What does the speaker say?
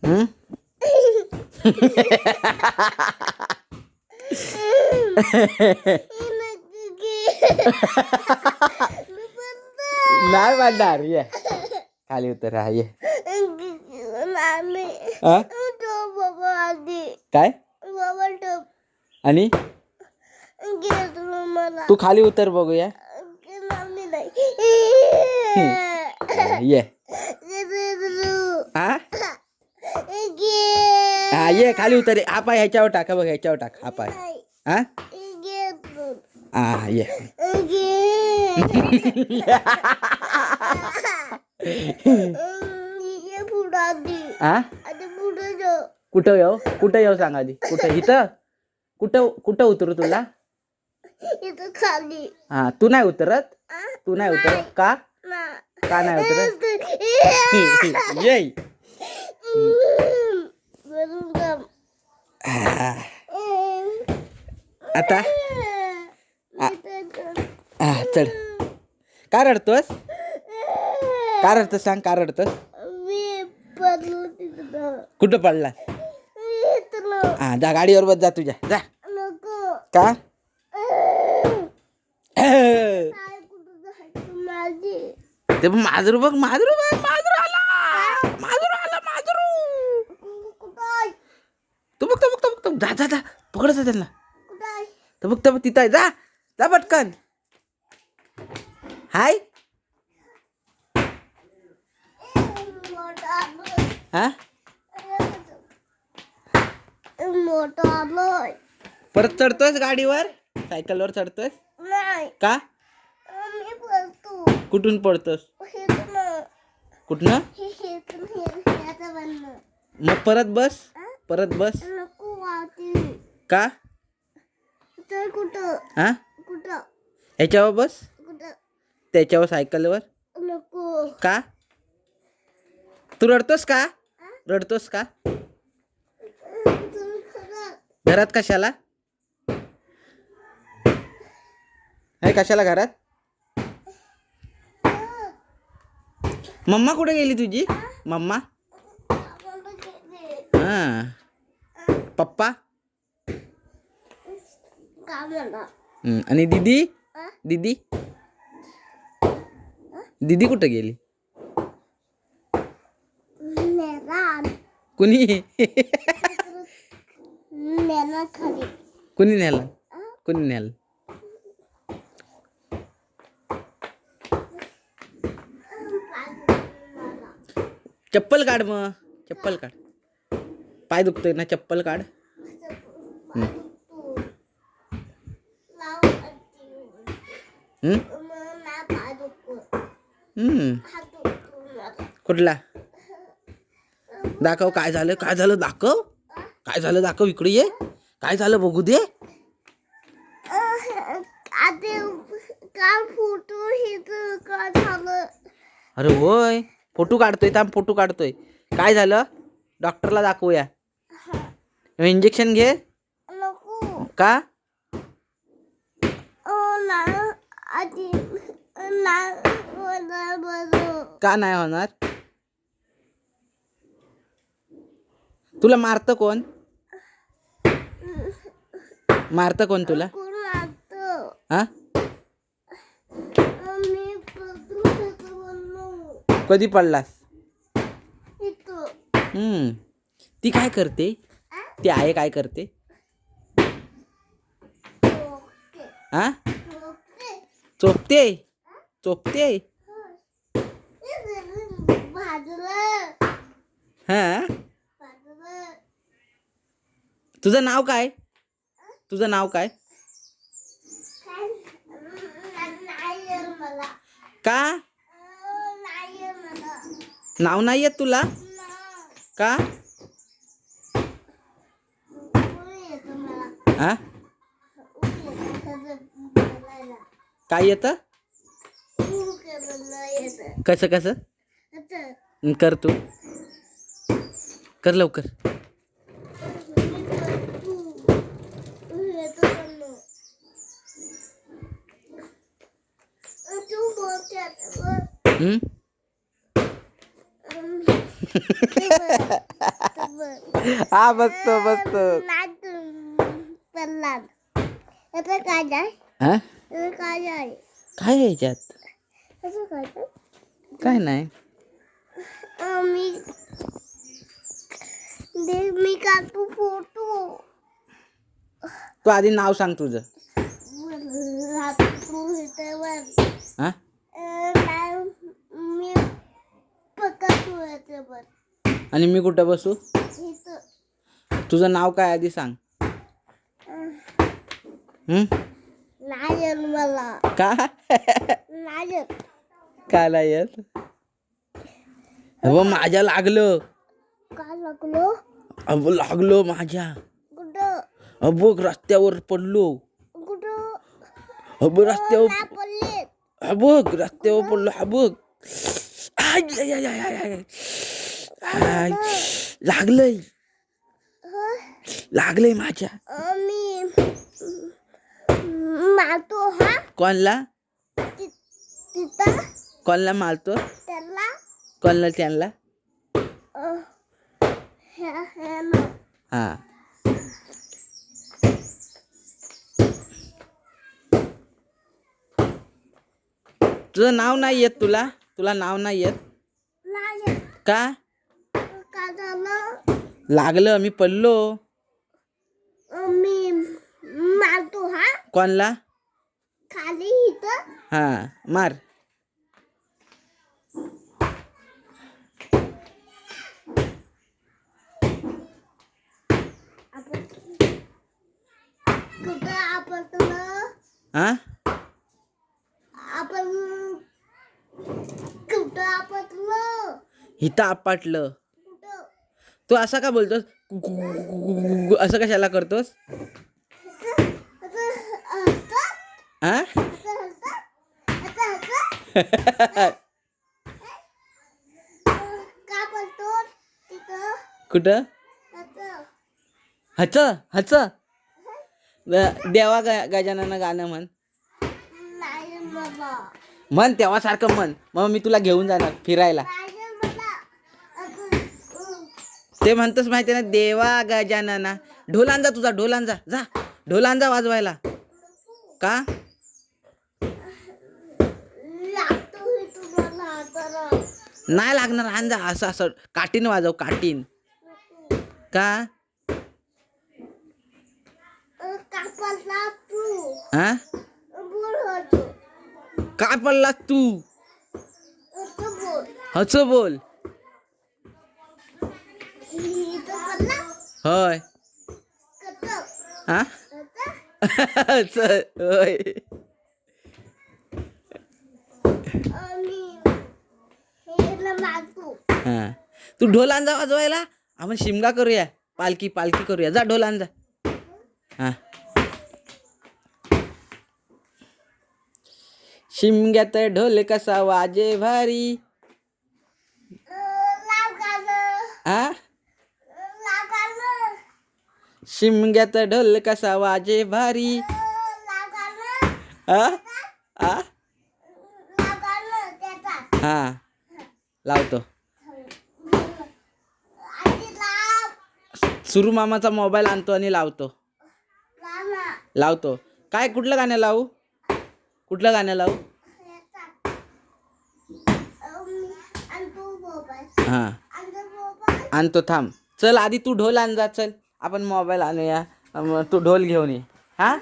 हम्म? नाही म्हणणार ये खाली उतर हा ये हा? काय आणि तू खाली उतर बघूया ये हा हा ये खाली उतर हा पाय ह्याच्यावर टाका बघ ह्याच्यावर टाक हा पाय हा हा ये हा कुठं येऊ सांग आधी कुठं इथं कुठं उतरू तुला खाली हा तू नाही उतरत का नाही उतरत ये आता चढ का रडतोस सांग का रडतोस कुठं पडला हा जा गाडीवर बस जा तुझ्या जा का ते माजरू बघ माजरू आला तू बघ जा पकडत त्यांना तर बघ तिथं आहे जा पटकन हाय हा परत चढतोस गाडीवर सायकलवर चढतोस का कुठून पडतोस कुठनं मग परत बस का हा ह्याच्यावर बस त्याच्यावर सायकलवर का तू रडतोस का घरात कशाला कशाला घरात मम्मा कुठे गेली तुझी मम्मा हा पप्पा आणि दीदी कुठे गेली कुणी नेलं चप्पल काढ पाय दुखतोय ना चप्पल काढ कुठला दाखव काय झालं दाखव इकडे ये काय झालं बघू दे अरे होय फोटो काढतोय काय झालं डॉक्टरला दाखवूया इंजेक्शन घे का का नाही होणार तुला मारतं कोण तुला हा कधी पडलास ती काय करते ती आहे काय करते हा चोपते हा तुझं नाव काय का नाव नाही येत तुला का हा काय येतं कसं कर तू कर लवकर हा बसतो बसतो. हा काय आहे याच्यात? काय नाही. मी काढतो फोटो. तू आधी नाव सांग तुझं. हा मी पकडतो. आणि मी कुठं बसू? तुझं नाव काय आधी सांग. नाही मला का नाही काय नाही येत? माझ्या लागलं. काय लागलो? लागलो माझ्या. कुठं बघ रस्त्यावर पडलो. कुठं रस्त्यावर पडले? बघ रस्त्यावर पडलो. बघ I, I, I, I, I, I. I, लागलंय लागलंय माझ्या. मी मारतो. हा कोणला तिथं कोणला मारतो? त्याला कोणला त्यांना? हा तुझं नाव नाही येत. तुला नाव नाही येत का? काय झालं? लागलं मी पडलो. मी मारतो. हा कोणला? खाली इथं. हा मार. कुठं आपण हा आपण कुठं आपटलं? इथं आपटलं. कुठं? तू असं का बोलतोस? असं कशाला करतोस? हा का बोलतो तिथं? कुठं? हच हच देवा गजानन गाणं म्हण. नाही मला. म्हण तेव्हा सारखं म्हण. मग मी तुला घेऊन जाणार फिरायला. नाही मला. ते म्हणतोस माहिती ना, देवा गजानना. ढोल आण जा तुझा. ढोल आण जा. जा ढोल आण जा वाजवायला. का लागतो हे तुम्हाला तर. नाही लागणार? आण जा. असं असं काटीन वाजव. काटीन का कापला तू. हा बोल होतो. काय पडला तू? बोल. हच बोल. इथं पडला. होय कटक. हा होय. आणि हे मारतो. हा तू ढोल आण जा वाजवायला. आपण शिमगा करूया. पालखी पालखी करूया. जा ढोल आण जा. हा शिमग्यात ढोल कसा वाजे भारी. हा शिमग्यात ढोल कसा वाजे भारी. हा हा हा लावतो. सुरू मामाचा मोबाईल आणतो आणि लावतो. लावतो. काय कुठलं गाणं लावू? कुठलं गाणं लावू? हा आणतो थांब. चल आधी तू ढोल आण जा. चल आपण मोबाईल आणूया. तू ढोल घेऊन ये. हा